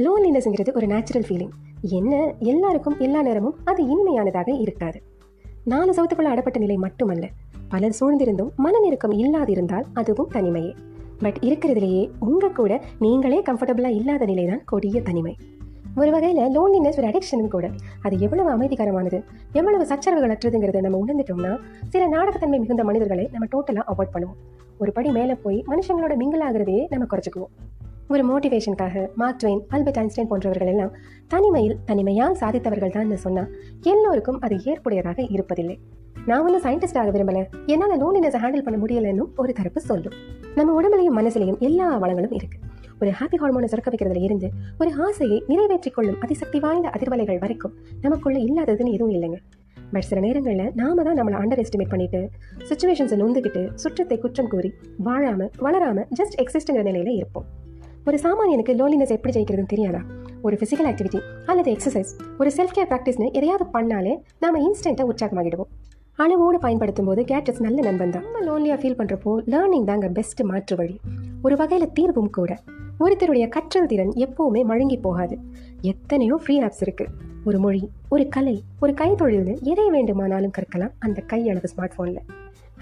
லோன்லினஸ்ங்கிறது ஒரு natural feeling. என்ன, எல்லாருக்கும் எல்லா நேரமும் அது இனிமையானதாக இருக்காது. 4 சவுத்துக்குள்ள அடப்பட்ட நிலை மட்டுமல்ல, பலர் சூழ்ந்திருந்தும் மனநெருக்கம் இல்லாதிருந்தால் அதுவும் தனிமையே. பட் இருக்கிறதுலேயே உங்க கூட நீங்களே கம்ஃபர்டபுளா இல்லாத நிலைதான் கொடிய தனிமை. ஒரு வகையில் லோன்லினஸ் ஒரு அடிக்ஷனும் கூட. அது எவ்வளவு அமைதிகரமானது, எவ்வளவு சச்சரவுகள் அற்றதுங்கிறத நம்ம உணர்ந்துட்டோம்னா சில நாடகத்தன்மை மிகுந்த மனிதர்களை நம்ம டோட்டலாக அவாய்ட் பண்ணுவோம். ஒரு படி மேலே போய் மனுஷங்களோட மிங்கிள் ஆகிறதையே நம்ம குறைச்சிக்குவோம். ஒரு மோட்டிவேஷனுக்காக மார்க் ட்வெயின், ஆல்பர்ட் ஐன்ஸ்டைன் போன்றவர்கள் எல்லாம் தனிமையால் சாதித்தவர்கள் தான் சொன்னால் எல்லோருக்கும் அது ஏற்புடையதாக இருப்பதில்லை. நான் ஒன்றும் சயின்டிஸ்டாக விரும்பல, என்னால் லோன்லினஸை ஹேண்டில் பண்ண முடியலன்னு ஒரு தரப்பு சொல்லும். நம்ம உடம்புலையும் மனசுலையும் எல்லா வளங்களும் இருக்கு. ஒரு ஹாப்பி ஹார்மோனை சுரக்க வைக்கிறதுல இருந்து ஒரு ஆசையை நிறைவேற்றிக் கொள்ளும் அதிசக்தி வாய்ந்த அதிர்வலைகள் வரைக்கும் நமக்குள்ள இல்லாததுன்னு எதுவும் இல்லைங்க. பட் சில நேரங்களில் நாம தான் நம்மளை அண்டர் எஸ்டிமேட் பண்ணிட்டு சுச்சுவேஷன்ஸை நொந்துக்கிட்டு சுற்றத்தை குற்றம் கூறி வளராம ஜஸ்ட் எக்ஸிஸ்ட்ங்கிற நிலையில இருப்போம். ஒரு சாமானியனுக்கு லோன்லினஸ் எப்படி ஜெயிக்கிறதுன்னு தெரியாதா? ஒரு ஃபிசிக்கல் ஆக்டிவிட்டி அல்லது எக்ஸசைஸ், ஒரு செல்ஃப் கேர் ப்ராக்டிஸ்னு எதையாவது பண்ணாலே நாம இன்ஸ்டன்ட்டாக உற்சாகமாகிடுவோம். அளவோடு பயன்படுத்தும் போது கேட்ஜெட்ஸ் நல்ல நண்பன் தான். நம்ம லோன்லியாக ஃபீல் பண்ணுறப்போ லேர்னிங் தாங்க பெஸ்ட் மாற்று வழி, ஒரு வகையில் தீர்வும் கூட. ஒருத்தருடைய கற்றல் திறன் எப்போவுமே மழுங்கி போகாது. எத்தனையோ ஃப்ரீ ஆப்ஸ் இருக்குது. ஒரு மொழி, ஒரு கலை, ஒரு கைத்தொழில்னு எதை வேண்டுமானாலும் கற்கலாம் அந்த கையளவு ஸ்மார்ட் ஃபோனில்.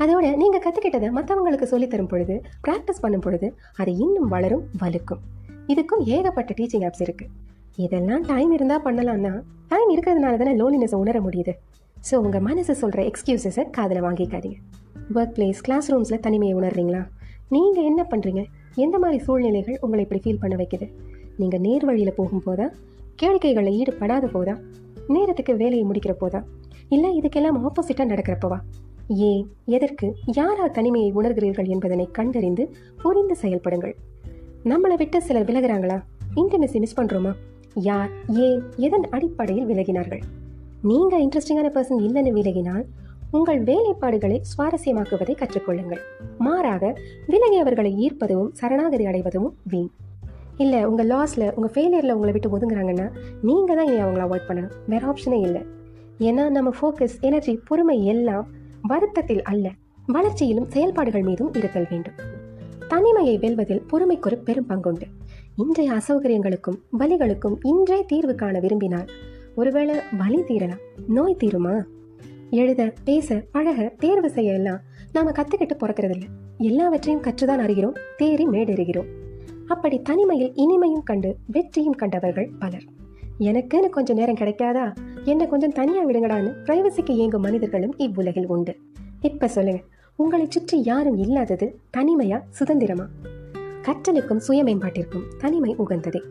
அதோட நீங்கள் கற்றுக்கிட்டதை மற்றவங்களுக்கு சொல்லித்தரும் பொழுது, ப்ராக்டிஸ் பண்ணும் பொழுது அது இன்னும் வளரும், வலுக்கும். இதுக்கும் ஏகப்பட்ட டீச்சிங் ஆப்ஸ் இருக்குது. இதெல்லாம் டைம் இருந்தால் பண்ணலாம்னா டைம் இருக்கிறதுனால தானே லோன்லினஸை உணர முடியுது. ஸோ உங்கள் மனசு சொல்கிற எக்ஸ்கியூசஸை காதில் வாங்கிக்காதீங்க. ஒர்க் பிளேஸ், கிளாஸ் ரூம்ஸில் தனிமையை உணர்றீங்களா? நீங்கள் என்ன பண்ணுறீங்க? எந்த மாதிரி சூழ்நிலைகள் உங்களை இப்படி ஃபீல் பண்ண வைக்குது? நீங்கள் நேர் வழியில் போகும்போதா, கேளிக்கைகளில் ஈடுபடாத போதா, நேரத்துக்கு வேலையை முடிக்கிற போதா, இல்லை இதுக்கெல்லாம் ஆப்போசிட்டாக நடக்கிறப்பவா? ஏன், எதற்கு, யாரால் தனிமையை உணர்கிறீர்கள் என்பதனை கண்டறிந்து புரிந்து செயல்படுங்கள். நம்மளை விட்டு சிலர் விலகிறாங்களா? இன்டிமெசி மிஸ் பண்ணுறோமா? யார், ஏன், எதன் அடிப்படையில் விலகினார்கள்? நீங்கள் இன்ட்ரெஸ்டிங்கான பர்சன் இல்லைன்னு விலகினால் உங்கள் வேலைப்பாடுகளை சுவாரஸ்யமாக்குவதை கற்றுக்கொள்ளுங்கள். மாறாக விலகியவர்களை ஈர்ப்பதும் சரணாகதி அடைவதும் வீண். இல்லை, உங்கள் லாஸில், உங்கள் ஃபெயிலியரில் உங்களை விட்டு ஒதுங்குறாங்கன்னா நீங்கள் தான் இனி அவங்கள அவாய்ட் பண்ணணும். வேறு ஆப்ஷனே இல்லை. ஏன்னா நம்ம ஃபோக்கஸ், எனர்ஜி, பொறுமை எல்லாம் வருத்தத்தில் அல்ல, வளர்ச்சியிலும் செயல்பாடுகள் மீதும் இருத்தல் வேண்டும். தனிமையை வெல்வதில் பொறுமைக்கு ஒரு பெரும் பங்குண்டு. இன்றைய அசௌகரியங்களுக்கும் வலிகளுக்கும் இன்றே தீர்வு காண விரும்பினால் ஒருவேளை வலி தீரலாம், நோய் தீருமா? எழுத, பேச, பழக, தேர்வு செய்ய எல்லாம் நாம கத்துக்கிட்டு பிறக்கிறதில்ல. எல்லாவற்றையும் கற்றுதான் அறிகிறோம், தேறி மேடேறுகிறோம். அப்படி தனிமையில் இனிமையும் கண்டு வெற்றியும் கண்டவர்கள் பலர். எனக்குன்னு கொஞ்சம் நேரம் கிடைக்காதா, என்னை கொஞ்சம் தனியாக விடுங்கடான்னு பிரைவசிக்கு இயங்கும் மனிதர்களும் இவ்வுலகில் உண்டு. இப்ப சொல்லுங்க, உங்களை சுற்றி யாரும் இல்லாதது தனிமையா, சுதந்திரமா? கற்றலுக்கும் சுய மேம்பாட்டிற்கும் தனிமை உகந்ததே.